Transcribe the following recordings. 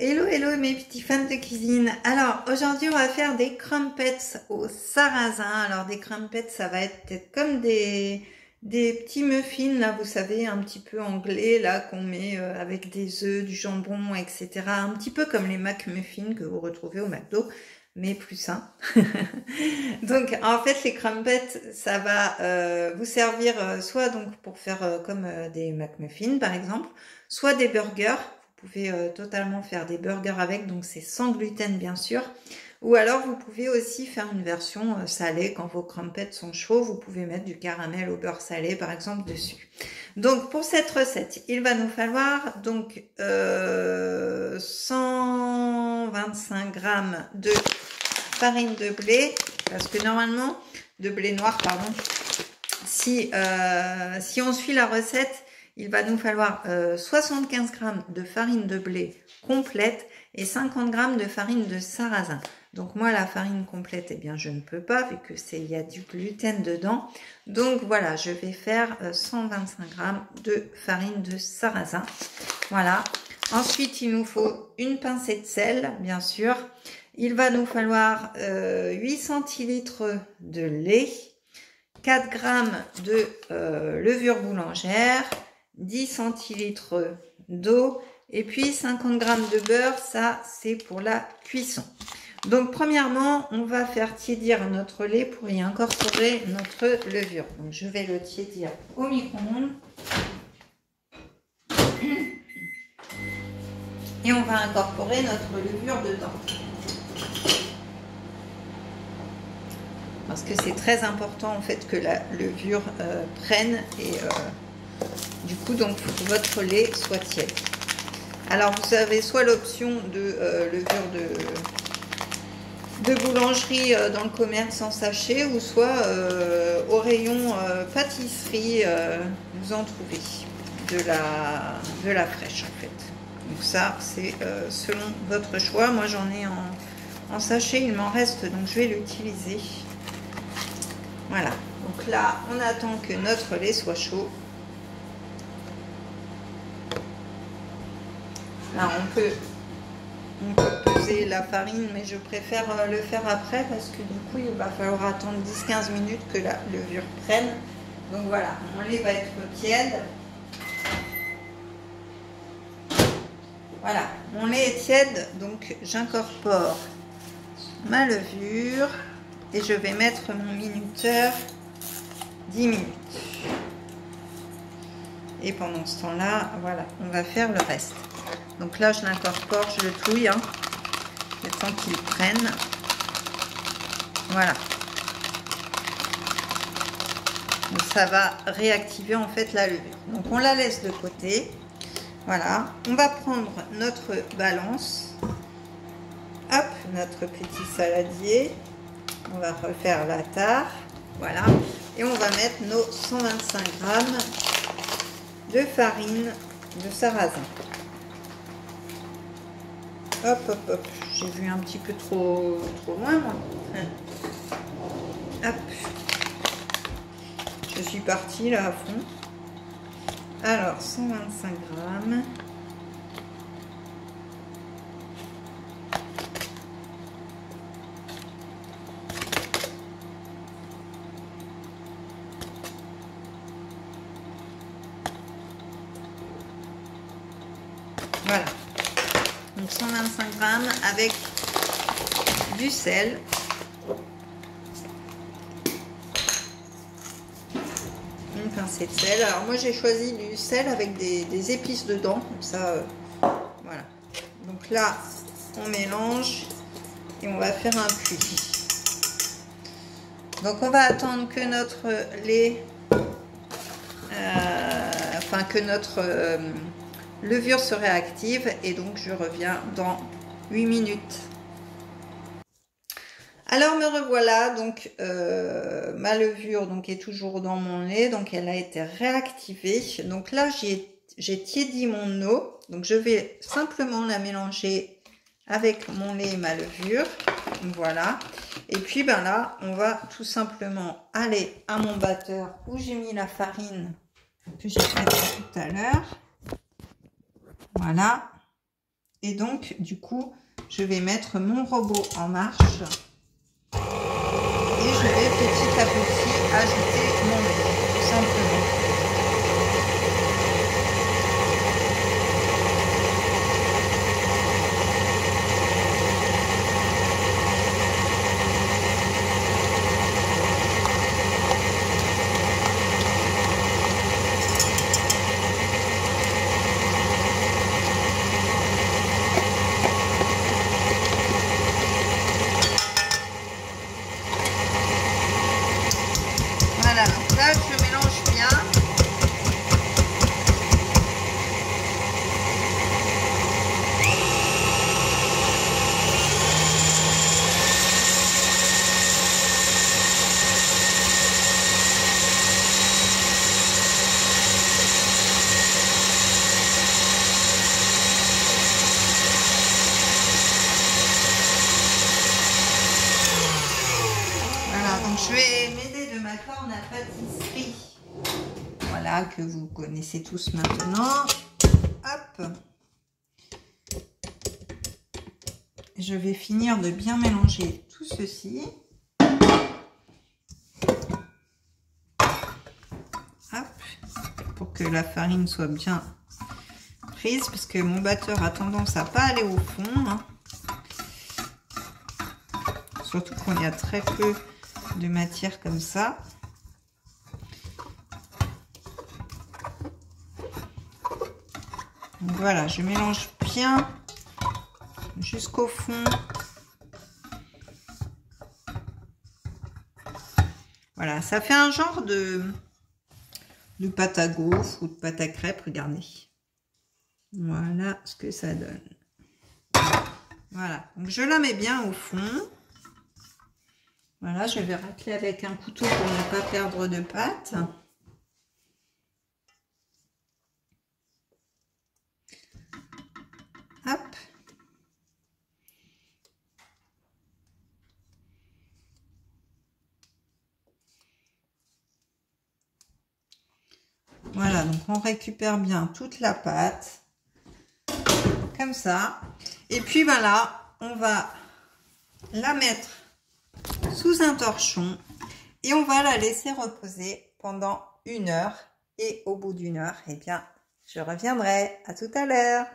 Hello, hello mes petits fans de cuisine. Alors aujourd'hui on va faire des crumpets au sarrasin. Alors des crumpets ça va être comme des petits muffins là, vous savez, un petit peu anglais là qu'on met avec des œufs, du jambon, etc. Un petit peu comme les McMuffins que vous retrouvez au McDo, mais plus sain. Donc en fait les crumpets ça va vous servir soit donc pour faire comme des McMuffins par exemple, soit des burgers. Vous pouvez totalement faire des burgers avec, donc c'est sans gluten bien sûr. Ou alors vous pouvez aussi faire une version salée quand vos crumpets sont chauds. Vous pouvez mettre du caramel au beurre salé par exemple dessus. Donc pour cette recette, il va nous falloir donc 125 grammes de farine de blé, parce que normalement, de blé noir pardon, si on suit la recette, il va nous falloir 75 grammes de farine de blé complète et 50 grammes de farine de sarrasin. Donc moi la farine complète, eh bien je ne peux pas vu que il y a du gluten dedans. Donc voilà, je vais faire 125 grammes de farine de sarrasin. Voilà. Ensuite il nous faut une pincée de sel, bien sûr. Il va nous falloir 8 centilitres de lait, 4 grammes de levure boulangère, 10 centilitres d'eau et puis 50 grammes de beurre, ça c'est pour la cuisson. Donc premièrement, on va faire tiédir notre lait pour y incorporer notre levure. Donc je vais le tiédir au micro-ondes. Et on va incorporer notre levure dedans. Parce que c'est très important en fait que la levure prenne et du coup donc votre lait soit tiède. Alors vous avez soit l'option de levure de boulangerie dans le commerce en sachet, ou soit au rayon pâtisserie, vous en trouvez de la fraîche en fait. Donc ça c'est selon votre choix. Moi j'en ai en sachet, il m'en reste, donc je vais l'utiliser. Voilà, donc là on attend que notre lait soit chaud. Là on peut peser la farine, mais je préfère le faire après parce que du coup il va falloir attendre 10-15 minutes que la levure prenne. Donc voilà, mon lait va être tiède. Voilà, mon lait est tiède, donc j'incorpore ma levure et je vais mettre mon minuteur 10 minutes. Et pendant ce temps-là, voilà, on va faire le reste. Donc là, je l'incorpore, je le touille, hein, le temps qu'il prenne. Voilà. Donc ça va réactiver en fait la levure. Donc on la laisse de côté. Voilà. On va prendre notre balance. Hop, notre petit saladier. On va refaire la tare. Voilà. Et on va mettre nos 125 grammes de farine de sarrasin. Hop, hop, hop. J'ai vu un petit peu trop loin, moi. Hop. Je suis partie là à fond. Alors, 125 grammes. Voilà. Donc 125 grammes avec du sel. Une pincée de sel. Alors moi j'ai choisi du sel avec des épices dedans. Comme ça, voilà. Donc là, on mélange et on va faire un puits. Donc on va attendre que notre lait, que notre levure se réactive, et donc je reviens dans 8 minutes. Alors me revoilà, donc ma levure donc est toujours dans mon lait, donc elle a été réactivée. Donc là j'ai tiédi mon eau, donc je vais simplement la mélanger avec mon lait et ma levure. Voilà. Et puis ben là on va tout simplement aller à mon batteur où j'ai mis la farine que j'ai faite tout à l'heure. Voilà. Et donc, du coup, je vais mettre mon robot en marche. Et je vais petit à petit ajouter mon lait, tout simplement. Voilà, donc là je mélange bien. Voilà, donc je vais m'aider de ma corne à pâtisserie. Voilà, que vous connaissez tous maintenant. Hop. Je vais finir de bien mélanger tout ceci. Hop. Pour que la farine soit bien prise, parce que mon batteur a tendance à pas aller au fond. Hein. Surtout quand il y a très peu de matière comme ça. Donc voilà, je mélange bien jusqu'au fond. Voilà, ça fait un genre de pâte à gaufre ou de pâte à crêpes, regardez. Voilà ce que ça donne. Voilà, donc je la mets bien au fond. Voilà, je vais racler avec un couteau pour ne pas perdre de pâte. Hop. Voilà, donc on récupère bien toute la pâte. Comme ça. Et puis voilà, on va la mettre sous un torchon et on va la laisser reposer pendant 1 heure. Et au bout d'1 heure, eh bien, je reviendrai. À tout à l'heure.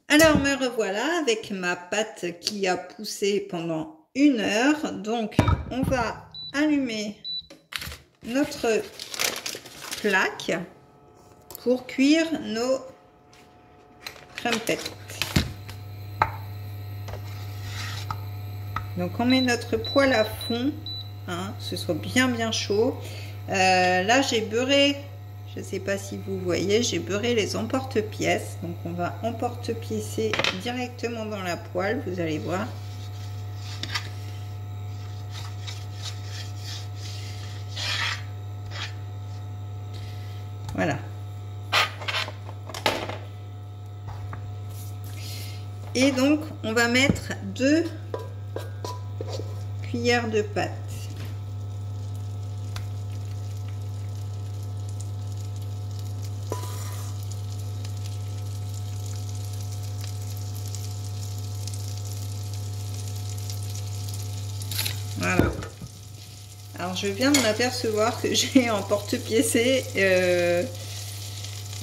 Alors, me revoilà avec ma pâte qui a poussé pendant 1 heure. Donc, on va allumer notre plaque pour cuire nos crumpets. Donc, on met notre poêle à fond, hein, que ce soit bien chaud. Là, j'ai beurré. Je ne sais pas si vous voyez, j'ai beurré les emporte-pièces. Donc, on va emporte-piécer directement dans la poêle, vous allez voir. Voilà. Et donc, on va mettre 2 cuillères de pâte. Voilà. Alors je viens de m'apercevoir que j'ai emporte-piécé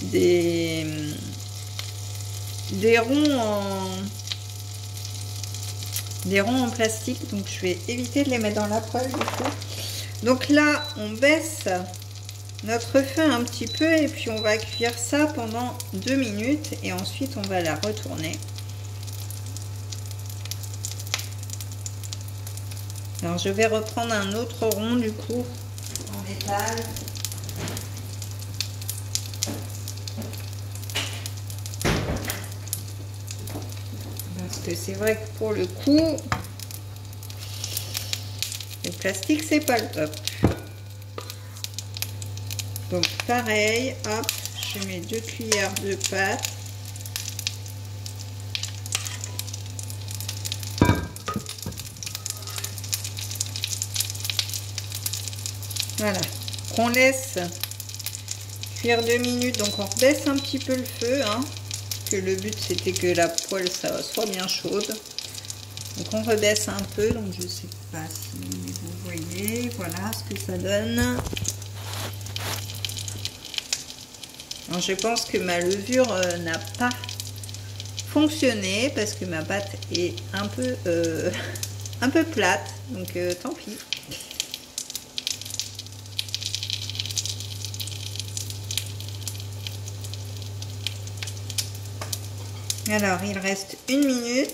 des ronds en plastique, donc je vais éviter de les mettre dans la poêle du coup. Donc là on baisse notre feu un petit peu et puis on va cuire ça pendant 2 minutes et ensuite on va la retourner. Alors je vais reprendre un autre rond du coup en métal. Parce que c'est vrai que pour le coup, le plastique c'est pas le top. Donc pareil, hop, je mets 2 cuillères de pâte. Voilà, on laisse cuire 2 minutes, donc on baisse un petit peu le feu, hein. puisque le but c'était que la poêle ça soit bien chaude. Donc on rebaisse un peu, donc je sais pas si vous voyez, voilà ce que ça donne. Alors je pense que ma levure n'a pas fonctionné parce que ma pâte est un peu plate, donc tant pis. Alors il reste 1 minute.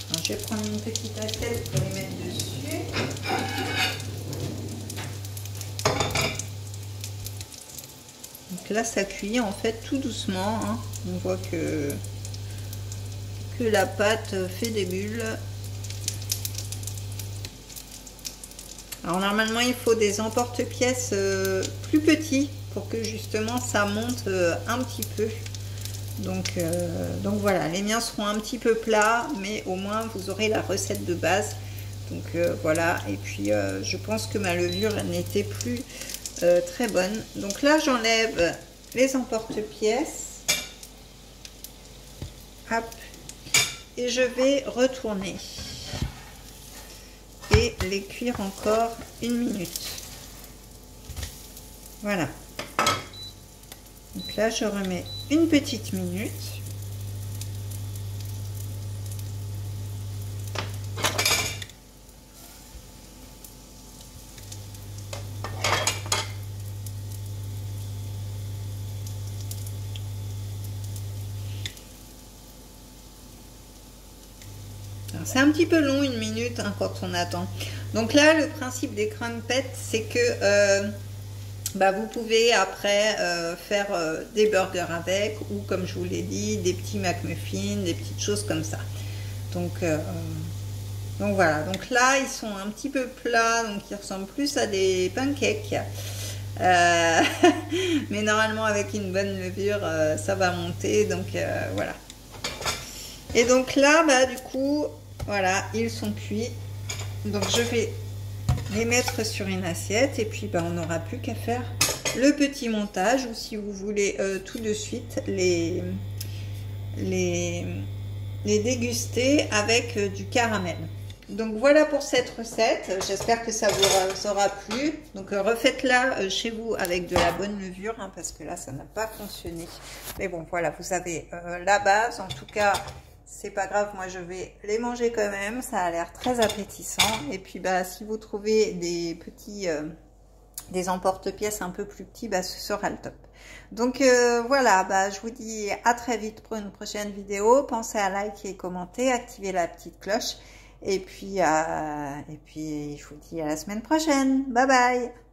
Alors, je vais prendre une petite assiette pour les mettre dessus. Donc là, ça cuit en fait tout doucement. Hein. On voit que la pâte fait des bulles. Alors normalement, il faut des emporte-pièces plus petits pour que justement ça monte un petit peu. Donc voilà, les miens seront un petit peu plats, mais au moins vous aurez la recette de base. Donc voilà, et puis je pense que ma levure n'était plus très bonne. Donc là, j'enlève les emporte-pièces. Hop, et je vais retourner et les cuire encore 1 minute. Voilà. Donc là, je remets une petite minute. C'est un petit peu long, 1 minute, hein, quand on attend. Donc là, le principe des crumpets, c'est que vous pouvez après faire des burgers avec, ou comme je vous l'ai dit, des petits McMuffins, des petites choses comme ça. Donc voilà. Donc là, ils sont un petit peu plats, donc ils ressemblent plus à des pancakes. Mais normalement, avec une bonne levure, ça va monter. Donc voilà. Et donc là, du coup, voilà, ils sont cuits. Donc je vais les mettre sur une assiette et puis on n'aura plus qu'à faire le petit montage, ou si vous voulez tout de suite les déguster avec du caramel. Donc voilà pour cette recette, j'espère que ça vous aura plu. Donc refaites-la chez vous avec de la bonne levure, hein, parce que là ça n'a pas fonctionné. Mais bon voilà, vous avez la base. En tout cas, c'est pas grave, moi je vais les manger quand même, ça a l'air très appétissant. Et puis si vous trouvez des petits des emporte-pièces un peu plus petits, ce sera le top. Donc voilà, je vous dis à très vite pour une prochaine vidéo. Pensez à liker et commenter, activer la petite cloche, et puis je vous dis à la semaine prochaine. Bye bye.